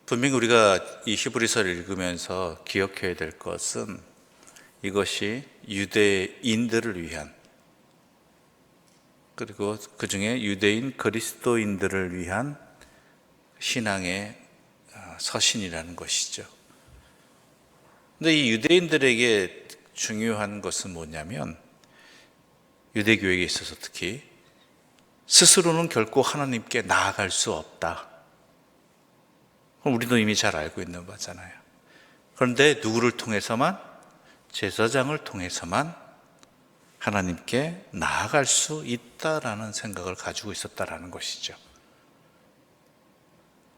분명히 우리가 이 히브리서를 읽으면서 기억해야 될 것은 이것이 유대인들을 위한, 그리고 그 중에 유대인 그리스도인들을 위한 신앙의 서신이라는 것이죠. 근데 이 유대인들에게 중요한 것은 뭐냐면, 유대교회에 있어서 특히 스스로는 결코 하나님께 나아갈 수 없다. 우리도 이미 잘 알고 있는 바잖아요. 그런데 누구를 통해서만? 제사장을 통해서만 하나님께 나아갈 수 있다라는 생각을 가지고 있었다라는 것이죠.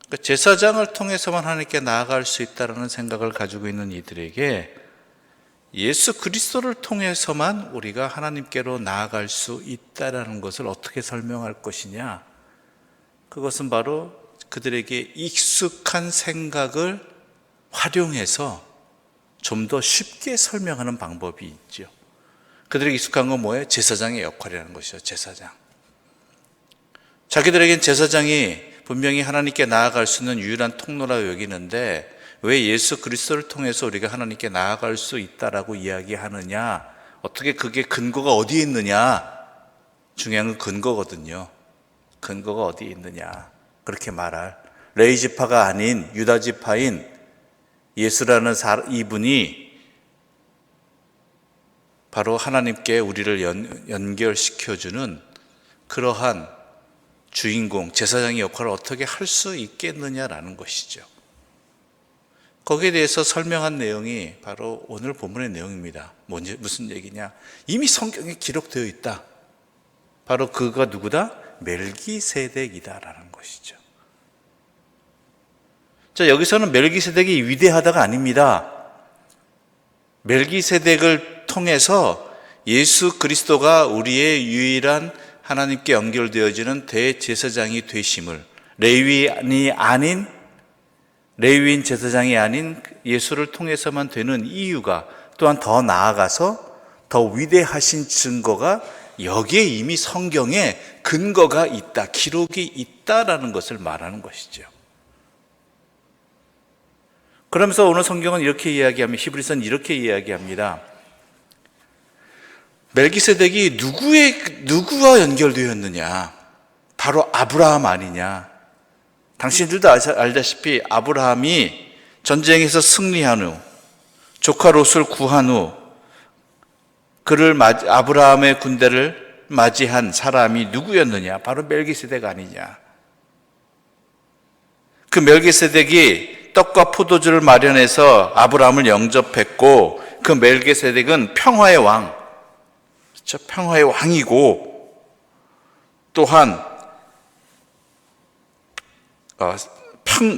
그러니까 제사장을 통해서만 하나님께 나아갈 수 있다라는 생각을 가지고 있는 이들에게 예수 그리스도를 통해서만 우리가 하나님께로 나아갈 수 있다라는 것을 어떻게 설명할 것이냐? 그것은 바로 그들에게 익숙한 생각을 활용해서 좀 더 쉽게 설명하는 방법이 있죠. 그들에게 익숙한 건 뭐예요? 제사장의 역할이라는 것이죠. 제사장. 자기들에겐 제사장이 분명히 하나님께 나아갈 수 있는 유일한 통로라고 여기는데, 왜 예수 그리스도를 통해서 우리가 하나님께 나아갈 수 있다라고 이야기하느냐? 어떻게 그게 근거가 어디에 있느냐? 중요한 건 근거거든요. 근거가 어디에 있느냐? 그렇게 말할 레위 지파가 아닌 유다 지파인 예수라는 이분이 바로 하나님께 우리를 연결시켜주는 그러한 주인공, 제사장의 역할을 어떻게 할 수 있겠느냐라는 것이죠. 거기에 대해서 설명한 내용이 바로 오늘 본문의 내용입니다. 무슨 얘기냐? 이미 성경에 기록되어 있다. 바로 그가 누구다? 멜기세덱이다라는 것이죠. 자, 여기서는 멜기세덱이 위대하다가 아닙니다. 멜기세덱을 통해서 예수 그리스도가 우리의 유일한 하나님께 연결되어지는 대제사장이 되심을, 레위인 제사장이 아닌 예수를 통해서만 되는 이유가, 또한 더 나아가서 더 위대하신 증거가 여기에 이미 성경에 근거가 있다, 기록이 있다라는 것을 말하는 것이죠. 그러면서 오늘 성경은 이렇게 이야기합니다. 히브리서는 이렇게 이야기합니다. 멜기세덱이 누구와 연결되었느냐? 바로 아브라함 아니냐? 당신들도 알다시피 아브라함이 전쟁에서 승리한 후, 조카 롯을 구한 후 아브라함의 군대를 맞이한 사람이 누구였느냐? 바로 멜기세덱 아니냐? 그 멜기세덱이 떡과 포도주를 마련해서 아브라함을 영접했고, 그 멜기세덱은 평화의 왕, 그렇죠? 평화의 왕이고, 또한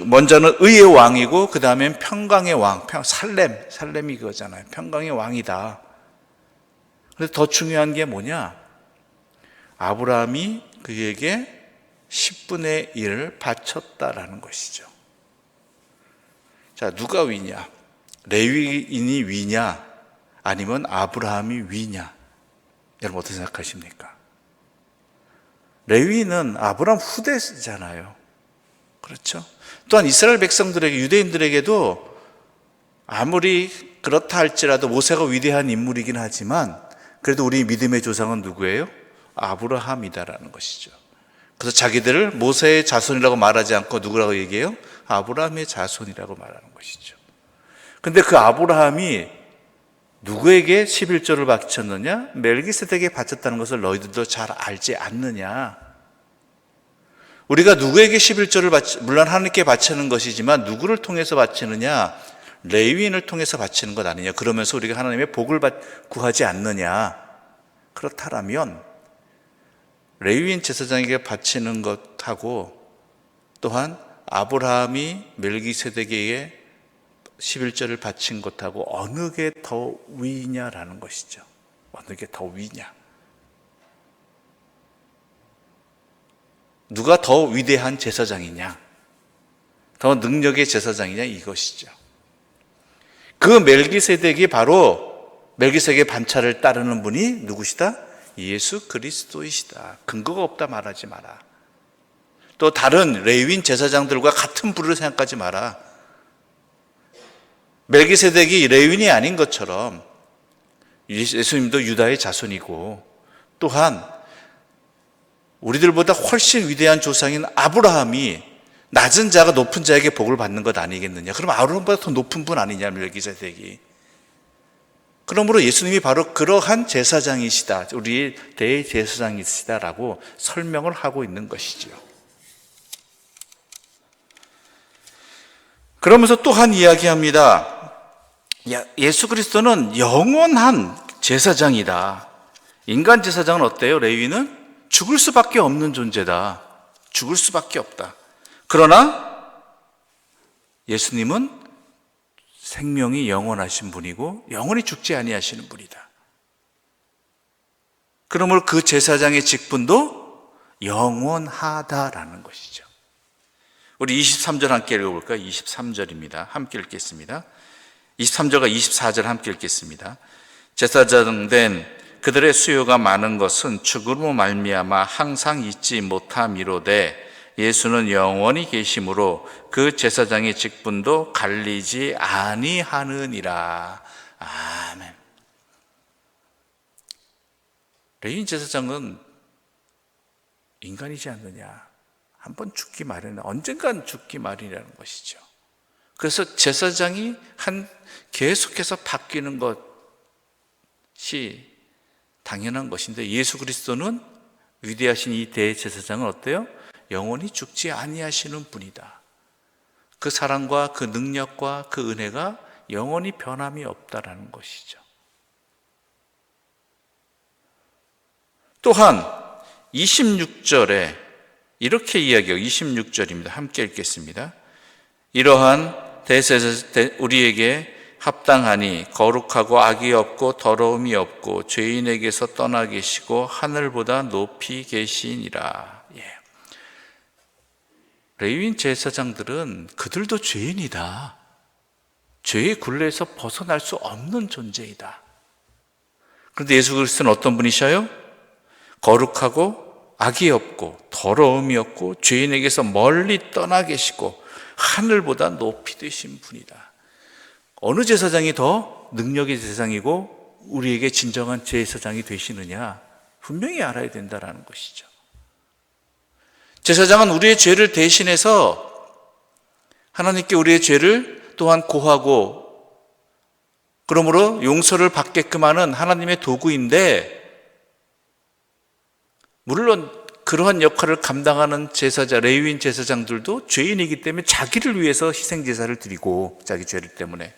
먼저는 의의 왕이고, 그 다음엔 평강의 왕, 살렘이 그거잖아요. 평강의 왕이다. 그런데 더 중요한 게 뭐냐? 아브라함이 그에게 10분의 1을 바쳤다라는 것이죠. 자, 누가 위냐? 레위인이 위냐? 아니면 아브라함이 위냐? 여러분 어떻게 생각하십니까? 레위인은 아브라함 후대잖아요. 그렇죠? 또한 이스라엘 백성들에게, 유대인들에게도 아무리 그렇다 할지라도 모세가 위대한 인물이긴 하지만, 그래도 우리 믿음의 조상은 누구예요? 아브라함이다라는 것이죠. 그래서 자기들을 모세의 자손이라고 말하지 않고 누구라고 얘기해요? 아브라함의 자손이라고 말하는 것이죠. 근데 그 아브라함이 누구에게 11조를 바쳤느냐? 멜기세덱에게 바쳤다는 것을 너희들도 잘 알지 않느냐? 우리가 누구에게 11조를 물론 하나님께 바치는 것이지만 누구를 통해서 바치느냐? 레위인을 통해서 바치는 것 아니냐? 그러면서 우리가 하나님의 복을 구하지 않느냐? 그렇다면 레위인 제사장에게 바치는 것하고, 또한 아브라함이 멜기세덱에게 11조를 바친 것하고 어느 게 더 위냐라는 것이죠. 어느 게 더 위냐? 누가 더 위대한 제사장이냐? 더 능력의 제사장이냐? 이것이죠. 그 멜기세덱이 바로 멜기세덱의 반차를 따르는 분이 누구시다? 예수 그리스도이시다. 근거가 없다 말하지 마라. 또 다른 레위인 제사장들과 같은 부류를 생각하지 마라. 멜기세덱이 레위인이 아닌 것처럼 예수님도 유다의 자손이고, 또한 우리들보다 훨씬 위대한 조상인 아브라함이 낮은 자가 높은 자에게 복을 받는 것 아니겠느냐. 그럼 아브라함보다 더 높은 분 아니냐, 멜기세덱이. 그러므로 예수님이 바로 그러한 제사장이시다, 우리의 대제사장이시다라고 설명을 하고 있는 것이지요. 그러면서 또한 이야기합니다. 예수 그리스도는 영원한 제사장이다. 인간 제사장은 어때요? 레위는 죽을 수밖에 없는 존재다. 죽을 수밖에 없다. 그러나 예수님은 생명이 영원하신 분이고 영원히 죽지 아니하시는 분이다. 그러므로 그 제사장의 직분도 영원하다라는 것이죠. 우리 23절 함께 읽어볼까요? 23절입니다. 함께 읽겠습니다. 23절과 24절 함께 읽겠습니다. 제사장 된 그들의 수요가 많은 것은 죽음으로 말미암아 항상 잊지 못함이로되 예수는 영원히 계심으로 그 제사장의 직분도 갈리지 아니하느니라. 아멘. 레위인 제사장은 인간이지 않느냐. 한번 죽기 마련, 언젠간 죽기 마련이라는 것이죠. 그래서 제사장이 계속해서 바뀌는 것이 당연한 것인데, 예수 그리스도는 위대하신 이 대제사장은 어때요? 영원히 죽지 아니하시는 분이다. 그 사랑과 그 능력과 그 은혜가 영원히 변함이 없다라는 것이죠. 또한 26절에 이렇게 이야기하고, 26절입니다. 함께 읽겠습니다. 이러한 우리에게 합당하니 거룩하고 악이 없고 더러움이 없고 죄인에게서 떠나 계시고 하늘보다 높이 계시니라. 레위인 제사장들은 그들도 죄인이다. 죄의 굴레에서 벗어날 수 없는 존재이다. 그런데 예수 그리스도는 어떤 분이셔요? 거룩하고 악이 없고 더러움이 없고 죄인에게서 멀리 떠나 계시고 하늘보다 높이 되신 분이다. 어느 제사장이 더 능력의 제사장이고 우리에게 진정한 제사장이 되시느냐, 분명히 알아야 된다는 것이죠. 제사장은 우리의 죄를 대신해서 하나님께 우리의 죄를 또한 고하고, 그러므로 용서를 받게끔 하는 하나님의 도구인데, 물론 그러한 역할을 감당하는 제사자, 레위인 제사장들도 죄인이기 때문에 자기를 위해서 희생제사를 드리고, 자기 죄를 때문에,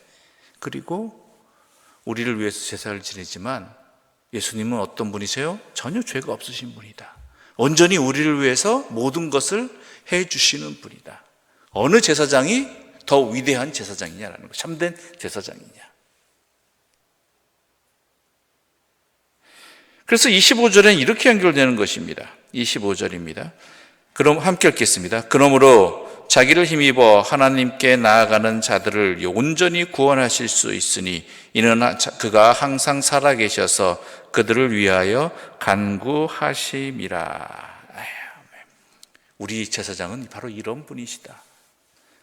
그리고 우리를 위해서 제사를 지내지만, 예수님은 어떤 분이세요? 전혀 죄가 없으신 분이다. 온전히 우리를 위해서 모든 것을 해주시는 분이다. 어느 제사장이 더 위대한 제사장이냐라는 것, 참된 제사장이냐. 그래서 25절에는 이렇게 연결되는 것입니다. 25절입니다. 그럼 함께 읽겠습니다. 그러므로 자기를 힘입어 하나님께 나아가는 자들을 온전히 구원하실 수 있으니 이는 그가 항상 살아계셔서 그들을 위하여 간구하심이라. 우리 제사장은 바로 이런 분이시다.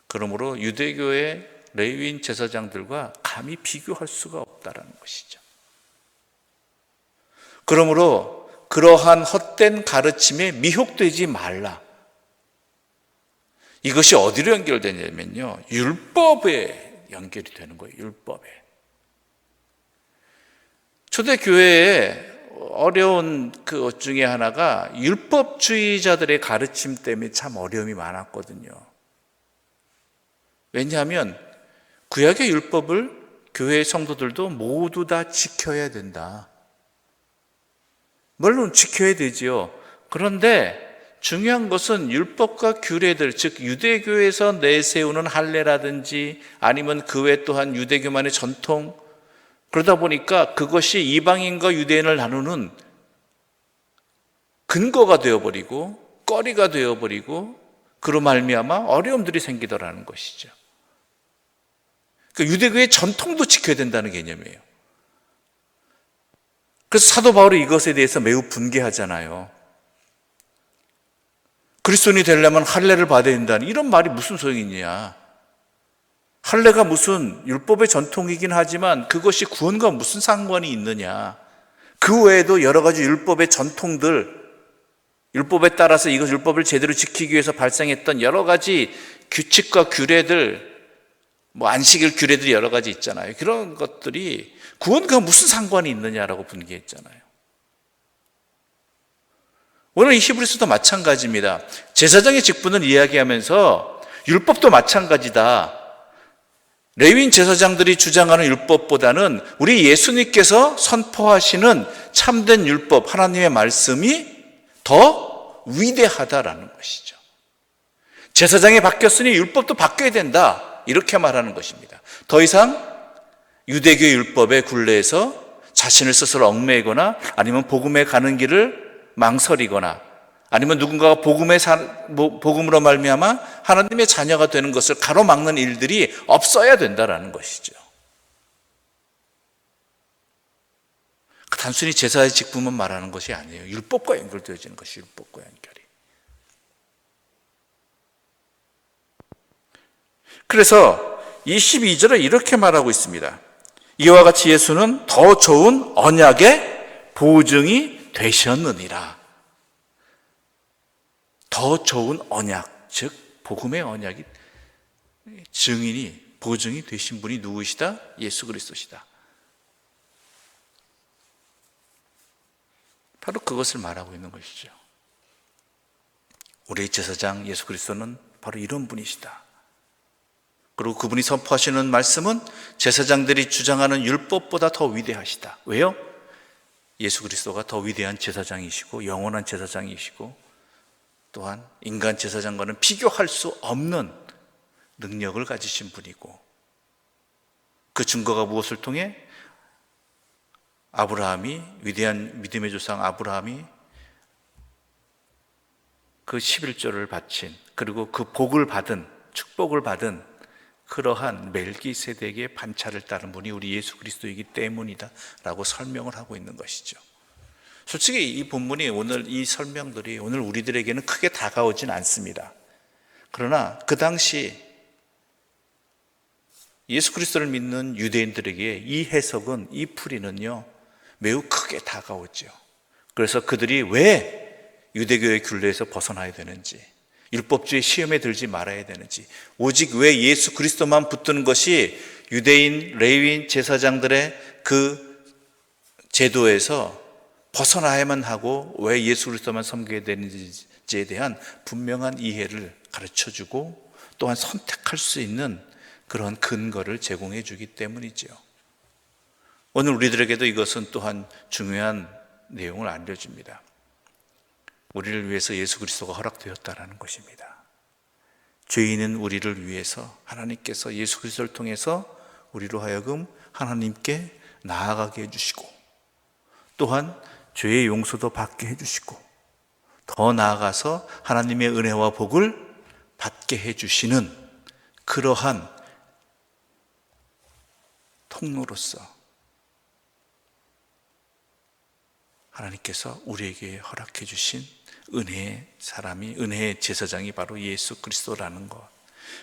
그러므로 유대교의 레위인 제사장들과 감히 비교할 수가 없다는 것이죠. 그러므로 그러한 헛된 가르침에 미혹되지 말라. 이것이 어디로 연결되냐면요, 율법에 연결이 되는 거예요. 율법에. 초대교회에 어려운 그 중에 하나가 율법주의자들의 가르침 때문에 참 어려움이 많았거든요. 왜냐하면 구약의 율법을 교회의 성도들도 모두 다 지켜야 된다. 물론 지켜야 되지요. 그런데 중요한 것은 율법과 규례들, 즉 유대교에서 내세우는 할례라든지 아니면 그 외 또한 유대교만의 전통, 그러다 보니까 그것이 이방인과 유대인을 나누는 근거가 되어버리고 꺼리가 되어버리고 그로 말미암아 어려움들이 생기더라는 것이죠. 그러니까 유대교의 전통도 지켜야 된다는 개념이에요. 그래서 사도 바울이 이것에 대해서 매우 분개하잖아요. 그리스도인이 되려면 할례를 받아야 된다는 이런 말이 무슨 소용이 있냐. 할례가 무슨 율법의 전통이긴 하지만 그것이 구원과 무슨 상관이 있느냐. 그 외에도 여러 가지 율법의 전통들, 율법에 따라서 이것 율법을 제대로 지키기 위해서 발생했던 여러 가지 규칙과 규례들, 안식일 규례들이 여러 가지 있잖아요. 그런 것들이 구원과 무슨 상관이 있느냐라고 분개했잖아요. 오늘 이 히브리서도 마찬가지입니다. 제사장의 직분을 이야기하면서 율법도 마찬가지다. 레위인 제사장들이 주장하는 율법보다는 우리 예수님께서 선포하시는 참된 율법, 하나님의 말씀이 더 위대하다라는 것이죠. 제사장이 바뀌었으니 율법도 바뀌어야 된다. 이렇게 말하는 것입니다. 더 이상 유대교 율법의 굴레에서 자신을 스스로 얽매이거나 아니면 복음에 가는 길을 망설이거나 아니면 누군가가 복음으로 말미암아 하나님의 자녀가 되는 것을 가로막는 일들이 없어야 된다라는 것이죠. 단순히 제사의 직분만 말하는 것이 아니에요. 율법과 연결되어지는 것이 율법과 연결이. 그래서 22절에 이렇게 말하고 있습니다. 이와 같이 예수는 더 좋은 언약의 보증이 되셨느니라. 더 좋은 언약, 즉 복음의 언약이 증인이 보증이 되신 분이 누구시다? 예수 그리스도시다. 바로 그것을 말하고 있는 것이죠. 우리의 제사장 예수 그리스도는 바로 이런 분이시다. 그리고 그분이 선포하시는 말씀은 제사장들이 주장하는 율법보다 더 위대하시다. 왜요? 예수 그리스도가 더 위대한 제사장이시고 영원한 제사장이시고 또한 인간 제사장과는 비교할 수 없는 능력을 가지신 분이고 그 증거가 무엇을 통해 아브라함이 위대한 믿음의 조상 아브라함이 그 11조를 바친 그리고 그 복을 받은 축복을 받은 그러한 멜기세덱의 반차를 따른 분이 우리 예수 그리스도이기 때문이다 라고 설명을 하고 있는 것이죠. 솔직히 이 본문이 오늘 이 설명들이 오늘 우리들에게는 크게 다가오진 않습니다. 그러나 그 당시 예수 그리스도를 믿는 유대인들에게 이 해석은 이 풀이는요 매우 크게 다가오죠. 그래서 그들이 왜 유대교의 굴레에서 벗어나야 되는지 율법주의 시험에 들지 말아야 되는지 오직 왜 예수 그리스도만 붙드는 것이 유대인, 레위인, 제사장들의 그 제도에서 벗어나야만 하고 왜 예수 그리스도만 섬겨야 되는지에 대한 분명한 이해를 가르쳐주고 또한 선택할 수 있는 그런 근거를 제공해 주기 때문이죠. 오늘 우리들에게도 이것은 또한 중요한 내용을 알려줍니다. 우리를 위해서 예수 그리스도가 허락되었다라는 것입니다. 죄인은 우리를 위해서 하나님께서 예수 그리스도를 통해서 우리로 하여금 하나님께 나아가게 해주시고 또한 죄의 용서도 받게 해주시고 더 나아가서 하나님의 은혜와 복을 받게 해주시는 그러한 통로로서 하나님께서 우리에게 허락해 주신 은혜의 사람이 은혜의 제사장이 바로 예수 그리스도라는 것.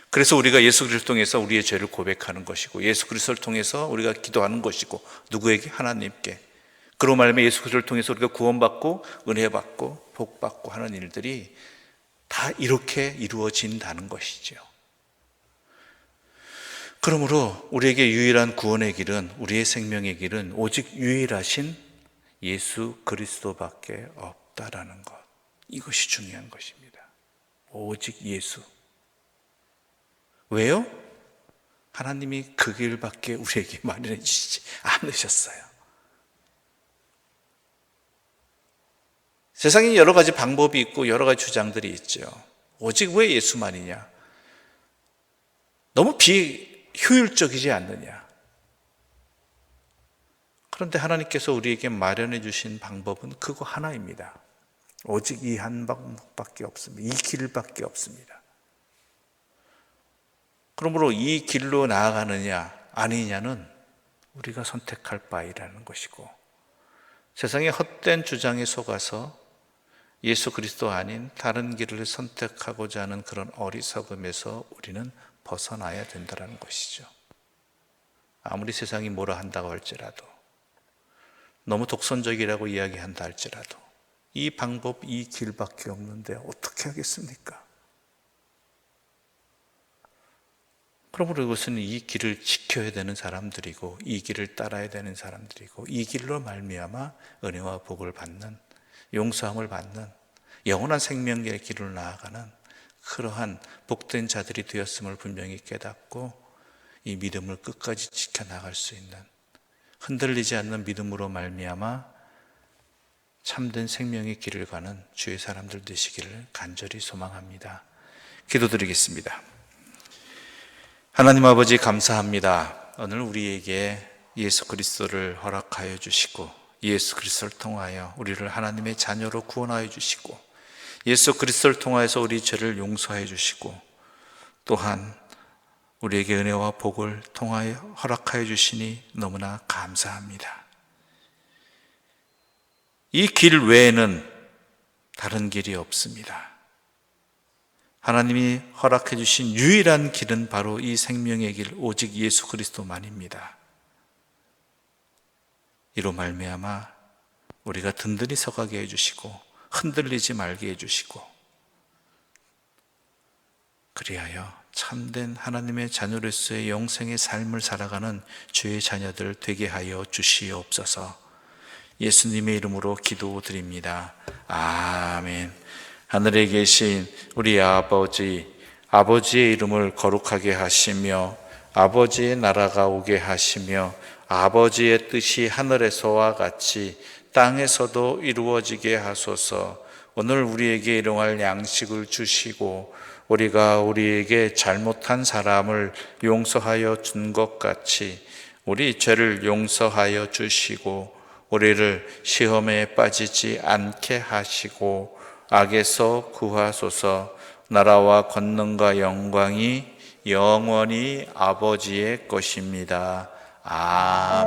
그래서 우리가 예수 그리스도를 통해서 우리의 죄를 고백하는 것이고 예수 그리스도를 통해서 우리가 기도하는 것이고 누구에게? 하나님께. 그로 말미암아 예수 그리스도를 통해서 우리가 구원받고 은혜받고 복받고 하는 일들이 다 이렇게 이루어진다는 것이죠. 그러므로 우리에게 유일한 구원의 길은 우리의 생명의 길은 오직 유일하신 예수 그리스도밖에 없다라는 것. 이것이 중요한 것입니다. 오직 예수. 왜요? 하나님이 그 길밖에 우리에게 마련해 주시지 않으셨어요. 세상에 여러 가지 방법이 있고 여러 가지 주장들이 있죠. 오직 왜 예수만이냐? 너무 비효율적이지 않느냐? 그런데 하나님께서 우리에게 마련해 주신 방법은 그거 하나입니다. 오직 이 한 방법밖에 없습니다. 이 길밖에 없습니다. 그러므로 이 길로 나아가느냐 아니냐는 우리가 선택할 바이라는 것이고 세상의 헛된 주장에 속아서 예수 그리스도 아닌 다른 길을 선택하고자 하는 그런 어리석음에서 우리는 벗어나야 된다는 것이죠. 아무리 세상이 뭐라 한다고 할지라도, 너무 독선적이라고 이야기한다 할지라도 이 방법, 이 길밖에 없는데 어떻게 하겠습니까? 그러므로 이것은 이 길을 지켜야 되는 사람들이고, 이 길을 따라야 되는 사람들이고, 이 길로 말미암아 은혜와 복을 받는, 용서함을 받는 영원한 생명의 길을 나아가는 그러한 복된 자들이 되었음을 분명히 깨닫고 이 믿음을 끝까지 지켜나갈 수 있는, 흔들리지 않는 믿음으로 말미암아 참된 생명의 길을 가는 주의 사람들 되시기를 간절히 소망합니다. 기도드리겠습니다. 하나님 아버지, 감사합니다. 오늘 우리에게 예수 그리스도를 허락하여 주시고, 예수 그리스도를 통하여 우리를 하나님의 자녀로 구원하여 주시고, 예수 그리스도를 통하여서 우리 죄를 용서해 주시고, 또한 우리에게 은혜와 복을 통하여 허락하여 주시니 너무나 감사합니다. 이 길 외에는 다른 길이 없습니다. 하나님이 허락해 주신 유일한 길은 바로 이 생명의 길, 오직 예수 그리스도만입니다. 이로 말미암아 우리가 든든히 서가게 해주시고 흔들리지 말게 해주시고, 그리하여 참된 하나님의 자녀로서의 영생의 삶을 살아가는 주의 자녀들 되게 하여 주시옵소서. 예수님의 이름으로 기도드립니다. 아멘. 하늘에 계신 우리 아버지, 아버지의 이름을 거룩하게 하시며 아버지의 나라가 오게 하시며 아버지의 뜻이 하늘에서와 같이 땅에서도 이루어지게 하소서. 오늘 우리에게 일용할 양식을 주시고 우리가 우리에게 잘못한 사람을 용서하여 준 것 같이 우리 죄를 용서하여 주시고 우리를 시험에 빠지지 않게 하시고 악에서 구하소서. 나라와 권능과 영광이 영원히 아버지의 것입니다. 아멘.